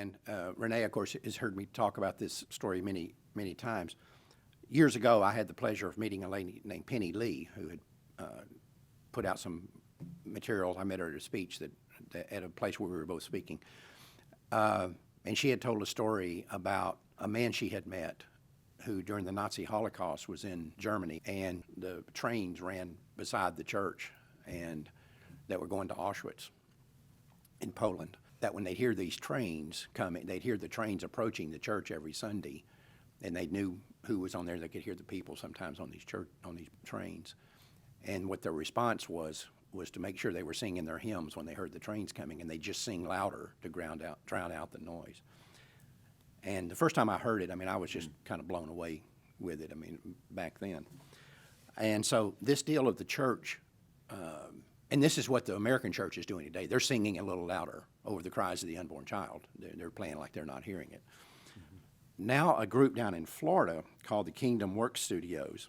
And Renee, of course, has heard me talk about this story many, many times. Years ago, I had the pleasure of meeting a lady named Penny Lee, who had put out some material. I met her at a speech at a place where we were both speaking. And she had told a story about a man she had met who, during the Nazi Holocaust, was in Germany, and the trains ran beside the church and that were going to Auschwitz in Poland. That when they'd hear these trains coming, they'd hear the trains approaching the church every Sunday, and they knew who was on there. They could hear the people sometimes on these trains. And what their response was to make sure they were singing their hymns when they heard the trains coming, and they'd just sing louder to drown out the noise. And the first time I heard it, I mean, I was just kind of blown away with it, I mean, back then. And so this deal of the church, and this is what the American church is doing today. They're singing a little louder over the cries of the unborn child. They're playing like they're not hearing it. Now a group down in Florida called the Kingdom Work Studios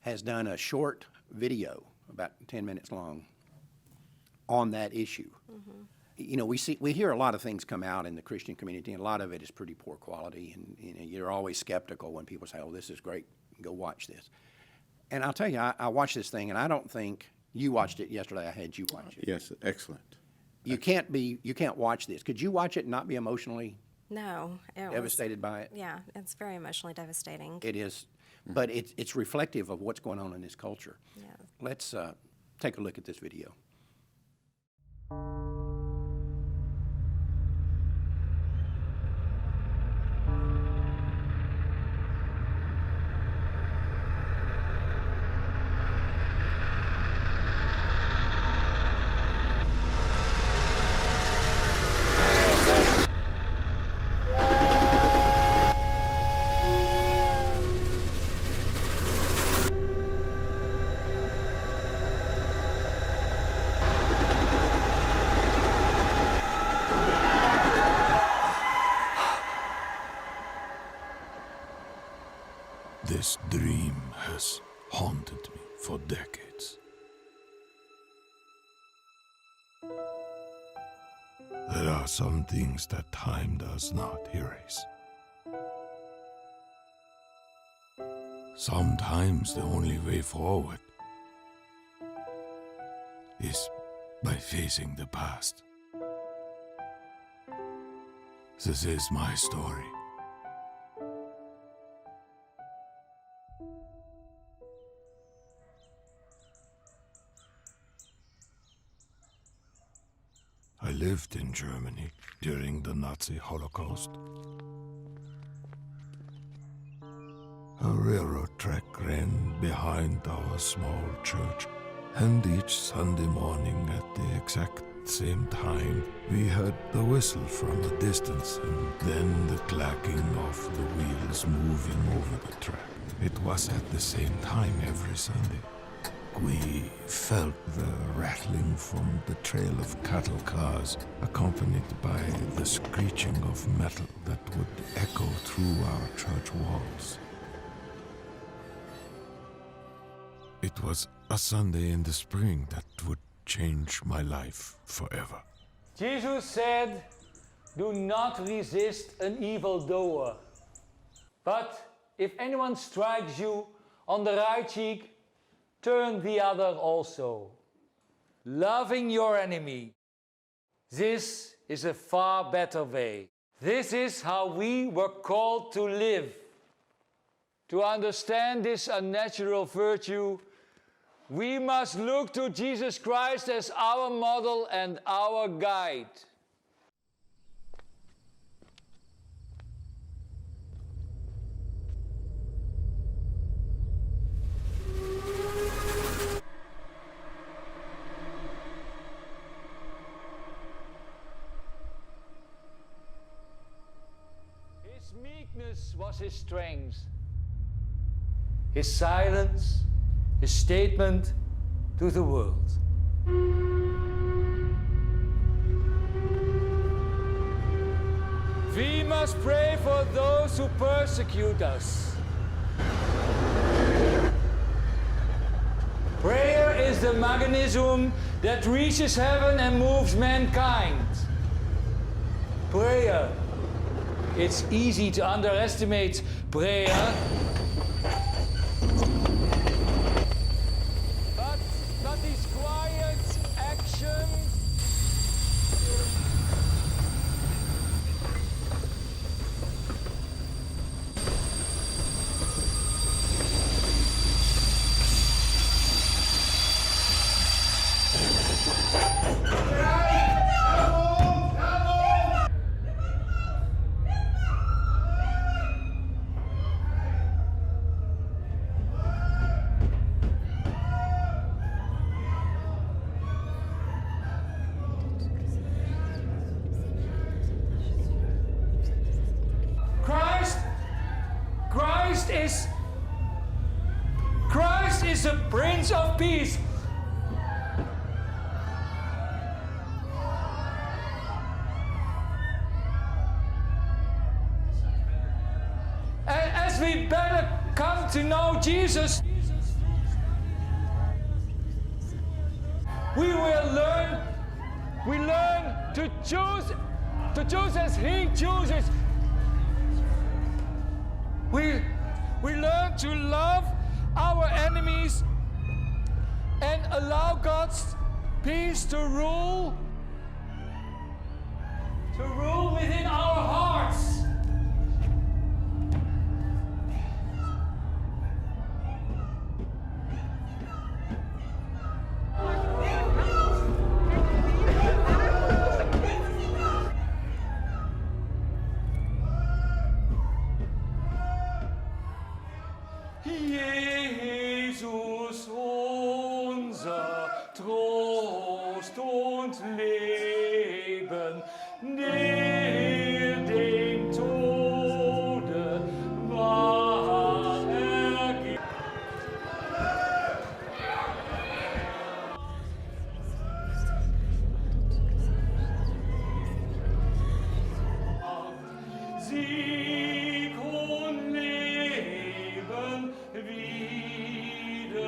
has done a short video, about 10 minutes long, on that issue. Mm-hmm. You know, we hear a lot of things come out in the Christian community, and a lot of it is pretty poor quality, and you know, you're always skeptical when people say, oh, this is great, go watch this. And I'll tell you, I watched this thing, and I don't think you watched it yesterday. I had you watch it. Yes, excellent. You can't watch this. Could you watch it and not be emotionally No. devastated by it? Yeah, it's very emotionally devastating. It is, but it's reflective of what's going on in this culture. Yeah. Let's take a look at this video. This dream has haunted me for decades. There are some things that time does not erase. Sometimes the only way forward is by facing the past. This is my story. I lived in Germany during the Nazi Holocaust. A railroad track ran behind our small church, and each Sunday morning at the exact same time, we heard the whistle from a distance and then the clacking of the wheels moving over the track. It was at the same time every Sunday. We felt the rattling from the trail of cattle cars, accompanied by the screeching of metal that would echo through our church walls. It was a Sunday in the spring that would change my life forever. Jesus said, "Do not resist an evildoer. But if anyone strikes you on the right cheek, turn the other also." Loving your enemy. This is a far better way. This is how we were called to live. To understand this unnatural virtue, we must look to Jesus Christ as our model and our guide. His meekness was his strength. His silence, his statement to the world. We must pray for those who persecute us. Prayer is the mechanism that reaches heaven and moves mankind. prayer. It's easy to underestimate prayer. But this quiet action Christ is the Prince of Peace. And as we better come to know Jesus, we learn to choose as He chooses. We learn to love our enemies and allow God's peace to rule within our hearts. Jesus, unser Trost und Leben, näher dem Tode war ergeben. Sieg und Leben wiederbrachst.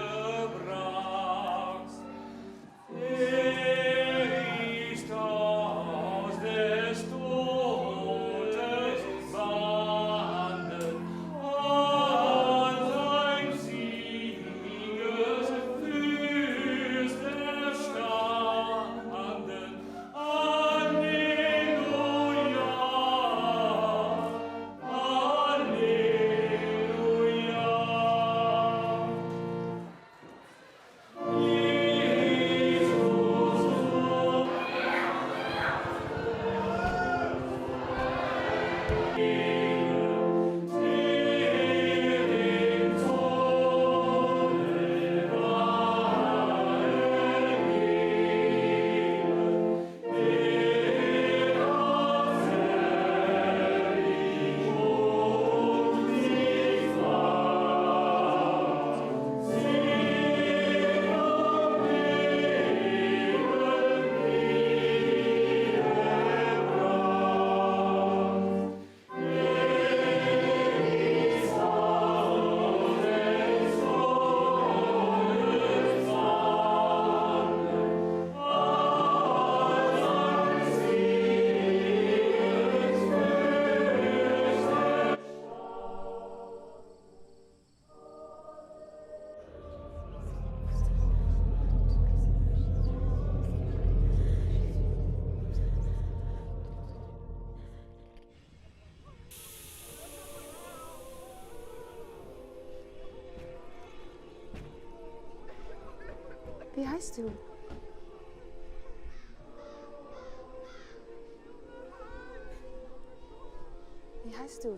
Ist aus des Todes Banden an sein Sieges Fürst erstanden. Halleluja, Halleluja. Wie heißt du? Wie heißt du?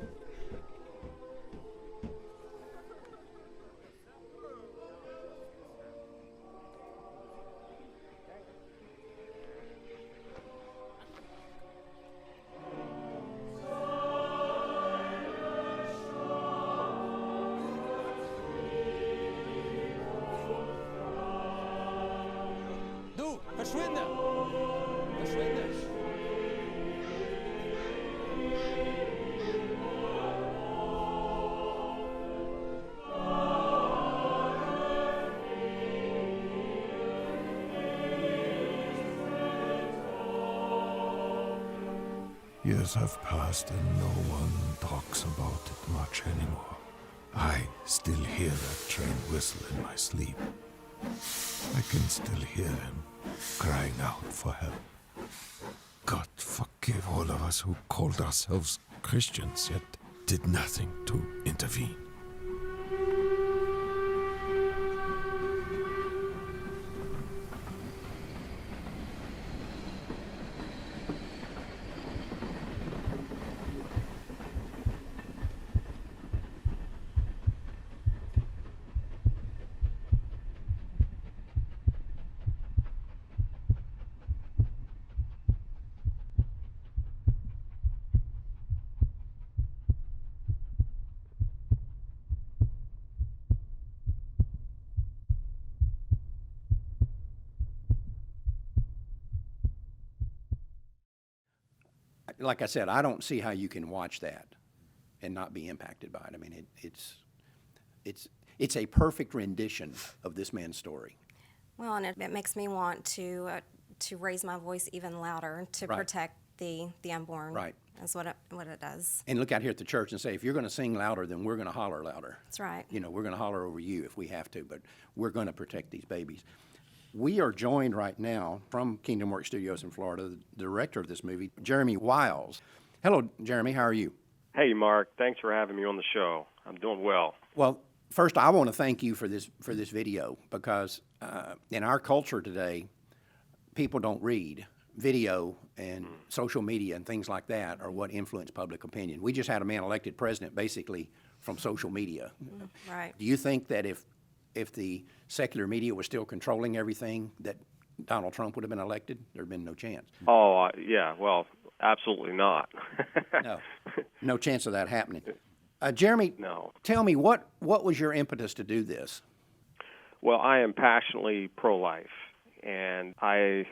Du, verschwinde! Verschwinde! Years have passed and no one talks about it much anymore. I still hear that train whistle in my sleep. I can still hear him crying out for help. God forgive all of us who called ourselves Christians, yet did nothing to intervene. Like I said, I don't see how you can watch that and not be impacted by it. I mean, it's a perfect rendition of this man's story. Well, and it makes me want to raise my voice even louder to Right. protect the unborn. Right. Is what it does. And look out here at the church and say, if you're going to sing louder, then we're going to holler louder. That's right. You know, we're going to holler over you if we have to, but we're going to protect these babies. We are joined right now from Kingdom Works Studios in Florida, the director of this movie, Jeremy Wiles. Hello, Jeremy. How are you? Hey, Mark. Thanks for having me on the show. I'm doing well. Well, first, I want to thank you for this video because in our culture today, people don't read. Video and social media and things like that are what influence public opinion. We just had a man elected president basically from social media. Right. Do you think that if the secular media was still controlling everything, that Donald Trump would have been elected? There'd been no chance. Oh, yeah. Well, absolutely not. No chance of that happening. Jeremy, No. tell me, what was your impetus to do this? Well, I am passionately pro-life, and I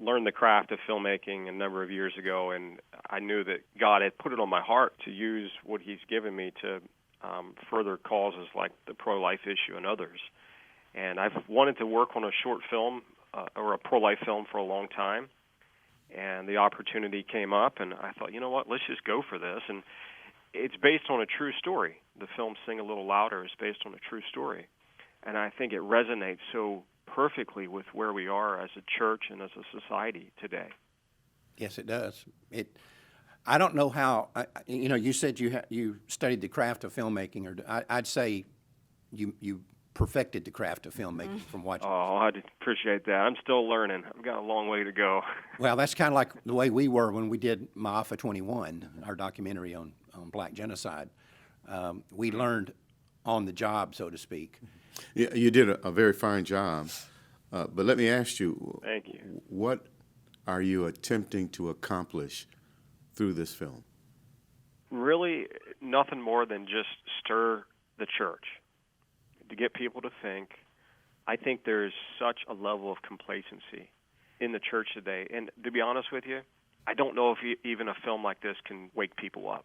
learned the craft of filmmaking a number of years ago, and I knew that God had put it on my heart to use what He's given me to further causes like the pro-life issue and others. And I've wanted to work on a short film or a pro-life film for a long time, and the opportunity came up, and I thought, you know what, let's just go for this. And it's based on a true story. The film Sing a Little Louder is based on a true story, and I think it resonates so perfectly with where we are as a church and as a society today. Yes, it does. I don't know how. You said you studied the craft of filmmaking, or I'd say you perfected the craft of filmmaking from watching. Oh, I appreciate that. I'm still learning. I've got a long way to go. Well, that's kind of like the way we were when we did Ma'afa 21, our documentary on black genocide. We learned on the job, so to speak. Yeah, you did a very fine job. But let me ask you, Thank you. what are you attempting to accomplish through this film? Really, nothing more than just stir the church, to get people to think. I think there's such a level of complacency in the church today. And to be honest with you, I don't know if even a film like this can wake people up.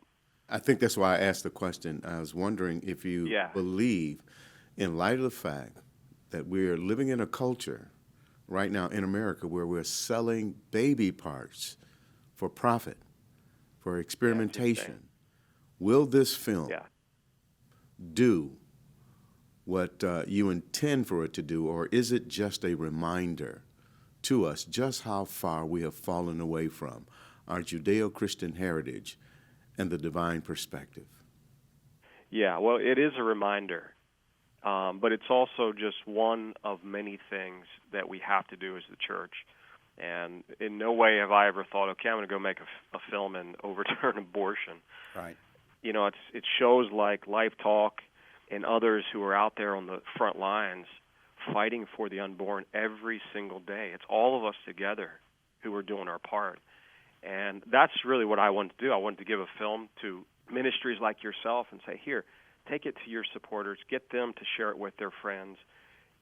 I think that's why I asked the question. I was wondering if you believe, in light of the fact that we're living in a culture right now in America where we're selling baby parts for profit, for experimentation, will this film do what you intend for it to do, or is it just a reminder to us just how far we have fallen away from our Judeo-Christian heritage and the divine perspective? Yeah, well, it is a reminder, but it's also just one of many things that we have to do as the church. And in no way have I ever thought, okay, I'm going to go make a film and overturn abortion. Right. You know, it shows like LifeTalk and others who are out there on the front lines fighting for the unborn every single day. It's all of us together who are doing our part. And that's really what I wanted to do. I wanted to give a film to ministries like yourself and say, here, take it to your supporters, get them to share it with their friends,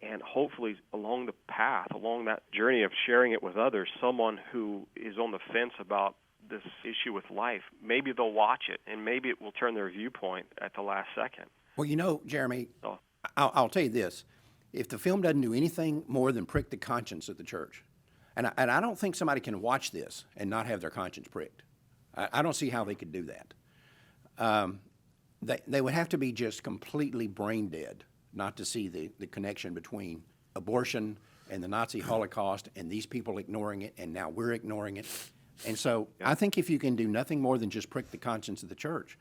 and hopefully along the path, along that journey of sharing it with others, someone who is on the fence about this issue with life, maybe they'll watch it, and maybe it will turn their viewpoint at the last second. Well, you know, Jeremy, Oh. I'll tell you this. If the film doesn't do anything more than prick the conscience of the church, and I don't think somebody can watch this and not have their conscience pricked. I don't see how they could do that. They would have to be just completely brain dead not to see the connection between abortion and the Nazi Holocaust and these people ignoring it, and now we're ignoring it. And so I think if you can do nothing more than just prick the conscience of the church,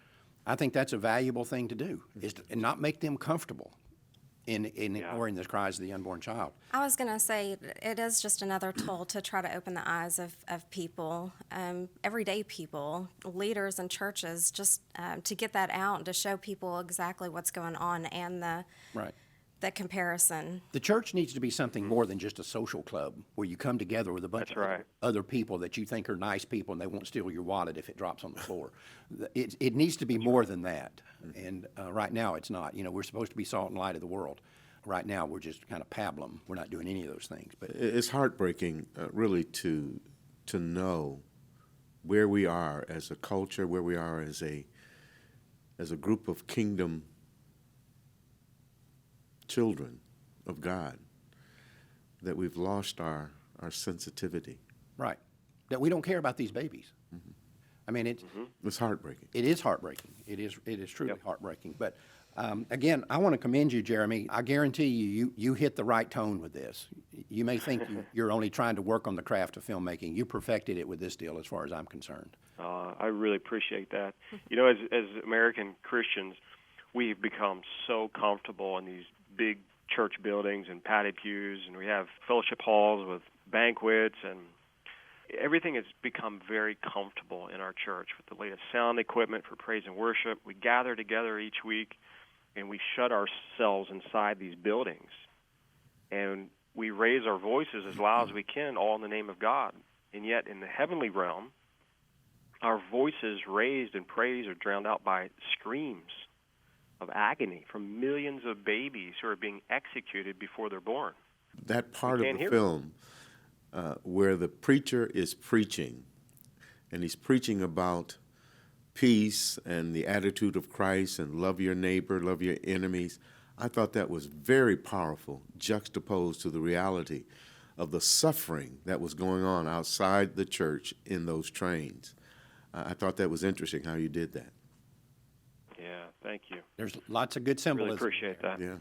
I think that's a valuable thing to do, is to not make them comfortable in ignoring the cries of the unborn child. I was going to say, it is just another tool to try to open the eyes of people, everyday people, leaders in churches, just to get that out and to show people exactly what's going on and the comparison. The church needs to be something more than just a social club where you come together with a bunch of other people that you think are nice people and they won't steal your wallet if it drops on the floor. It needs to be more than that. And right now it's not. You know, we're supposed to be salt and light of the world. Right now we're just kind of pablum. We're not doing any of those things. But it's heartbreaking, really, to know where we are as a culture, where we are as a group of kingdom children of God, that we've lost our sensitivity. Right. That we don't care about these babies. Mm-hmm. I mean, it's heartbreaking. It is heartbreaking. It is truly heartbreaking. But again, I want to commend you, Jeremy. I guarantee you hit the right tone with this. You may think you're only trying to work on the craft of filmmaking. You perfected it with this deal, as far as I'm concerned. I really appreciate that. You know, as American Christians, we've become so comfortable in these big church buildings and patio pews, and we have fellowship halls with banquets, and everything has become very comfortable in our church with the latest sound equipment for praise and worship. We gather together each week, and we shut ourselves inside these buildings, and we raise our voices as loud as we can, all in the name of God. And yet, in the heavenly realm, our voices raised in praise are drowned out by screams of agony from millions of babies who are being executed before they're born. That part of the film where the preacher is preaching, and he's preaching about peace and the attitude of Christ and love your neighbor, love your enemies, I thought that was very powerful, juxtaposed to the reality of the suffering that was going on outside the church in those trains. I thought that was interesting how you did that. Yeah, thank you. There's lots of good symbolism. Really appreciate that. Yeah.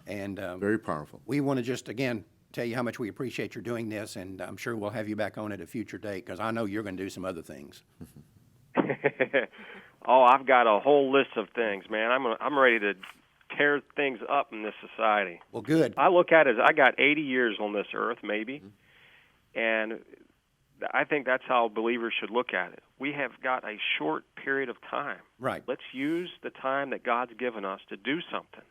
And very powerful. We want to just, again, tell you how much we appreciate your doing this, and I'm sure we'll have you back on at a future date, because I know you're going to do some other things. Oh, I've got a whole list of things, man. I'm ready to tear things up in this society. Well, good. I look at it as I got 80 years on this earth, maybe, and I think that's how believers should look at it. We have got a short period of time. Right. Let's use the time that God's given us to do something.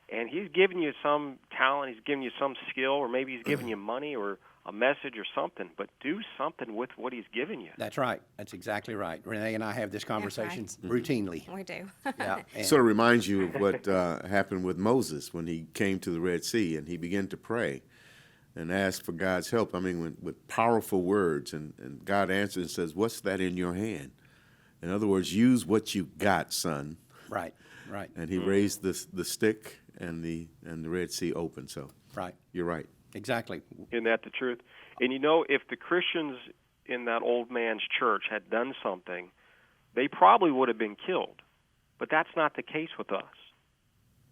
And he's given you some talent, he's given you some skill, or maybe he's given you money or a message or something, but do something with what he's given you. That's right. That's exactly right. Renee and I have this conversation routinely. We do. Yeah. Sort of reminds you of what happened with Moses when he came to the Red Sea and he began to pray and ask for God's help. I mean, with powerful words, and God answers and says, "What's that in your hand?" In other words, use what you got, son. Right, right. And he raised the stick, and the Red Sea opened. So right, you're right. Exactly. Isn't that the truth? And you know, if the Christians in that old man's church had done something, they probably would have been killed. But that's not the case with us.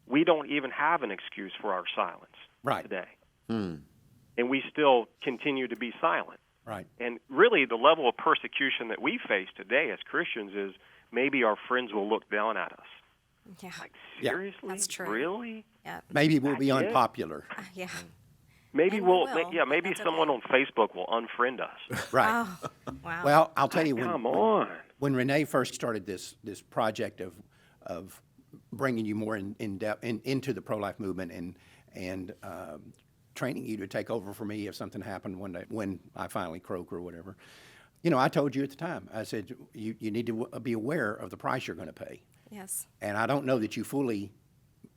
We don't even have an excuse for our silence today. And we still continue to be silent. Right. And really, the level of persecution that we face today as Christians is maybe our friends will look down at us. Yeah. Like, seriously? That's true. Really? Yeah. Maybe we'll be unpopular. Yeah. Maybe maybe someone on Facebook will unfriend us. Right. Oh, wow. Well, I'll tell you, when Renee first started this project of bringing you more in depth into the pro-life movement and training you to take over for me if something happened one day when I finally croak or whatever, you know, I told you at the time, I said, you need to be aware of the price you're going to pay. Yes. And I don't know that you fully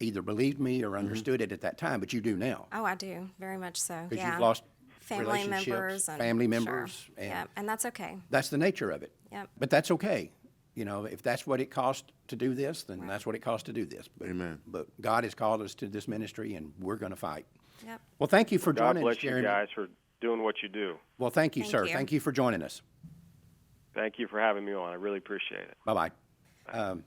either believed me or understood it at that time, but you do now. Oh, I do, very much so. Because you've lost family members, family members, and that's okay. That's the nature of it. Yep. But that's okay. You know, if that's what it costs to do this, then that's what it costs to do this. But, Amen. But God has called us to this ministry, and we're going to fight. Yep. Well, thank you for joining us, God bless Jeremy. you guys for doing what you do. Well, thank you, sir. Thank you for joining us. Thank you for having me on. I really appreciate it. Bye-bye.